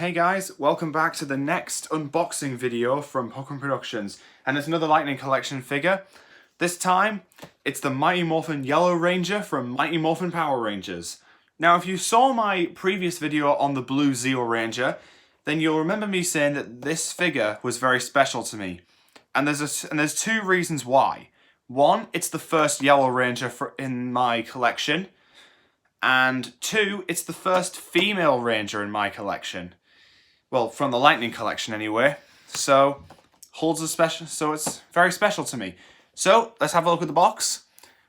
Hey guys, welcome back to the next unboxing video from Hook Productions, and it's another Lightning Collection figure. This time, it's the Mighty Morphin Yellow Ranger from Mighty Morphin Power Rangers. Now if you saw my previous video on the Blue Zeo Ranger, then you'll remember me saying that this figure was very special to me. And there's two reasons why. One, it's the first Yellow Ranger in my collection. And two, it's the first female ranger in my collection. Well, from the Lightning collection anyway. So, it's very special to me. So, let's have a look at the box.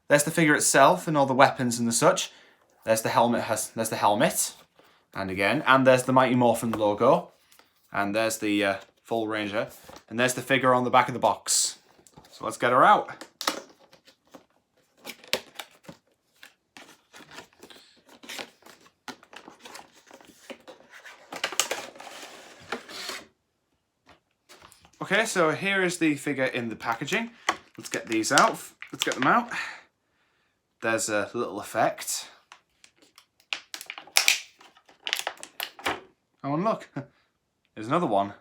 There's the figure itself and all the weapons and the such. There's the helmet. And again, and there's the Mighty Morphin logo. And there's the full ranger. And there's the figure on the back of the box. So let's get her out. Okay, so here is the figure in the packaging. Let's get these out. Let's get them out. There's a little effect. Oh, and look, there's another one.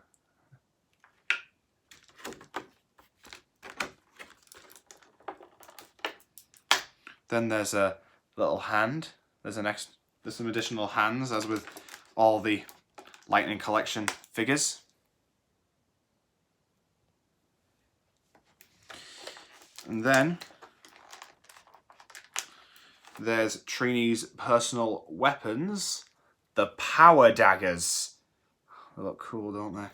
Then there's a little hand. There's some additional hands, as with all the Lightning Collection figures. And then there's Trini's personal weapons, the power daggers. They look cool, don't they?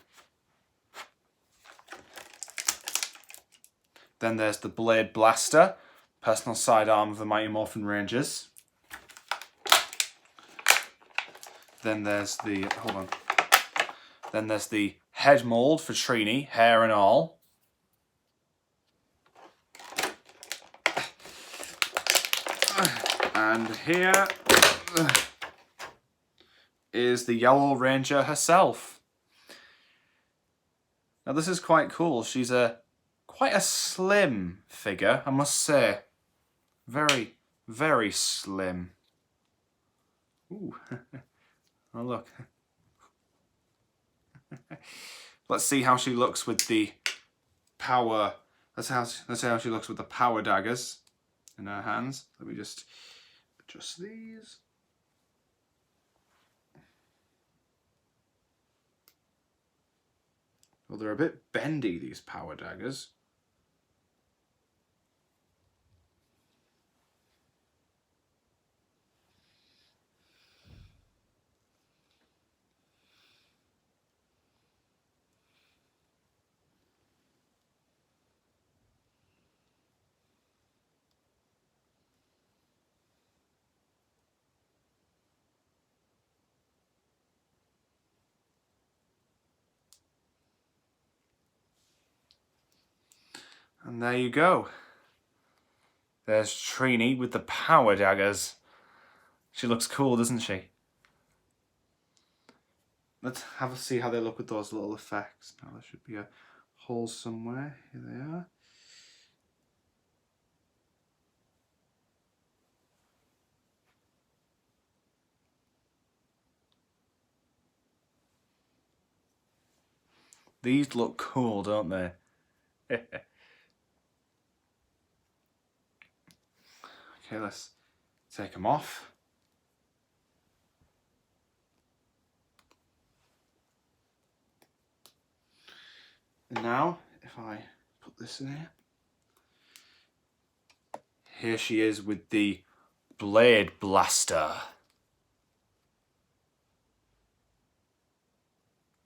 Then there's the blade blaster, personal sidearm of the Mighty Morphin Rangers. Then there's the Then there's the head mold for Trini, hair and all. And here is the Yellow Ranger herself. Now this is quite cool. She's quite a slim figure, I must say. Very, very slim. Ooh. Oh look. Let's see how she looks with the power. Let's see how she looks with the power daggers in her hands. Let me just adjust these. Well, they're a bit bendy, these power daggers. And there you go. There's Trini with the power daggers. She looks cool, doesn't she? Let's see how they look with those little effects. Now there should be a hole somewhere. Here they are. These look cool, don't they? Okay, let's take them off. And now, if I put this in here. Here she is with the blade blaster.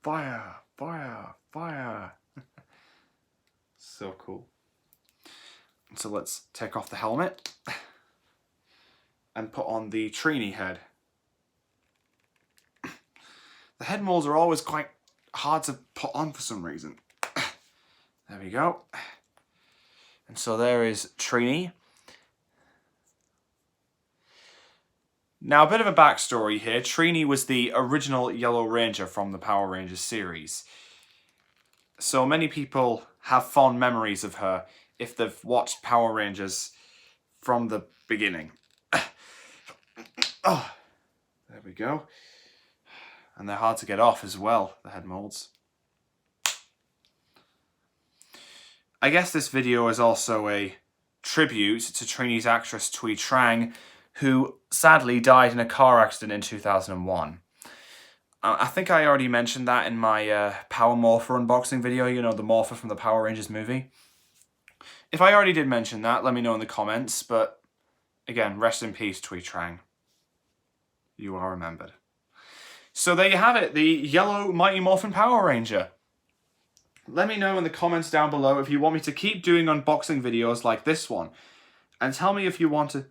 Fire, fire, fire. So cool. So let's take off the helmet and put on the Trini head. The head molds are always quite hard to put on for some reason. There we go. And so there is Trini. Now a bit of a backstory here. Trini was the original Yellow Ranger from the Power Rangers series. So many people have fond memories of her if they've watched Power Rangers from the beginning. Oh, there we go. And they're hard to get off as well, the head molds. I guess this video is also a tribute to Trini's actress Thuy Trang, who sadly died in a car accident in 2001. I think I already mentioned that in my Power Morpher unboxing video, you know, the Morpher from the Power Rangers movie. If I already did mention that, let me know in the comments, but again, rest in peace, Thuy Trang. You are remembered. So there you have it, the yellow Mighty Morphin Power Ranger. Let me know in the comments down below if you want me to keep doing unboxing videos like this one. And tell me if you want to...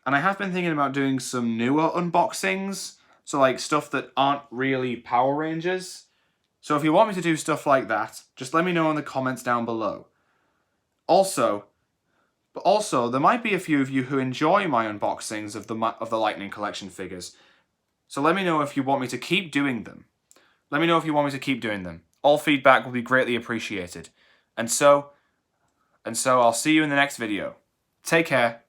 And I have been thinking about doing some newer unboxings, so like stuff that aren't really Power Rangers. So if you want me to do stuff like that, just let me know in the comments down below. Also, there might be a few of you who enjoy my unboxings of the Lightning Collection figures. So let me know if you want me to keep doing them. Let me know if you want me to keep doing them. All feedback will be greatly appreciated. And so I'll see you in the next video. Take care.